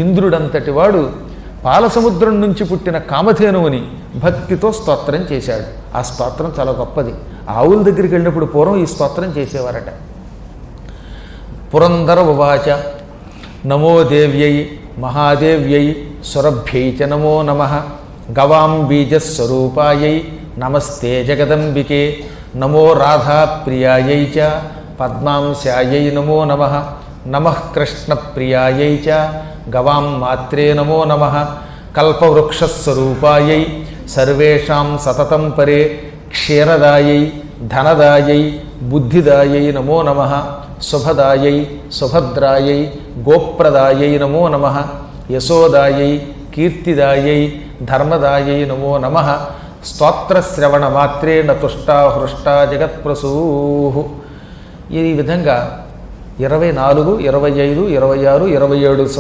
ఇంద్రుడంతటి వాడు పాలసముద్రం నుంచి పుట్టిన కామధేనువుని భక్తితో స్తోత్రం చేశాడు. ఆ స్తోత్రం చాలా గొప్పది. ఆవుల దగ్గరికి వెళ్ళినప్పుడు పూర్వం ఈ స్తోత్రం చేసేవారట. పురందర ఉవాచ నమో దేవ్యై మహాదేవ్యై సురభ్యై చ నమో నమః గవాం బీజస్వరూపాయై నమస్తే జగదంబికే నమో రాధాప్రియాయై చ పద్మాంశాయై నమో నమః నమః కృష్ణప్రియాయై చ గవాం మాత్రే నమో నమః కల్పవృక్షస్వరూపాయై సర్వేషాం సతతం పరే క్షీరదాయై ధనదాయై బుద్ధిదాయై నమో నమః శుభదాయై సుభద్రాయై గోప్రదాయై నమో నమః యశోదాయై కీర్తిదాయై ధర్మదాయై నమో నమః స్తోత్రశ్రవణమాత్రేణ తుష్టా హృష్టా జగత్ప్రసూః. ఈ విధంగా 24, 25, 26, 27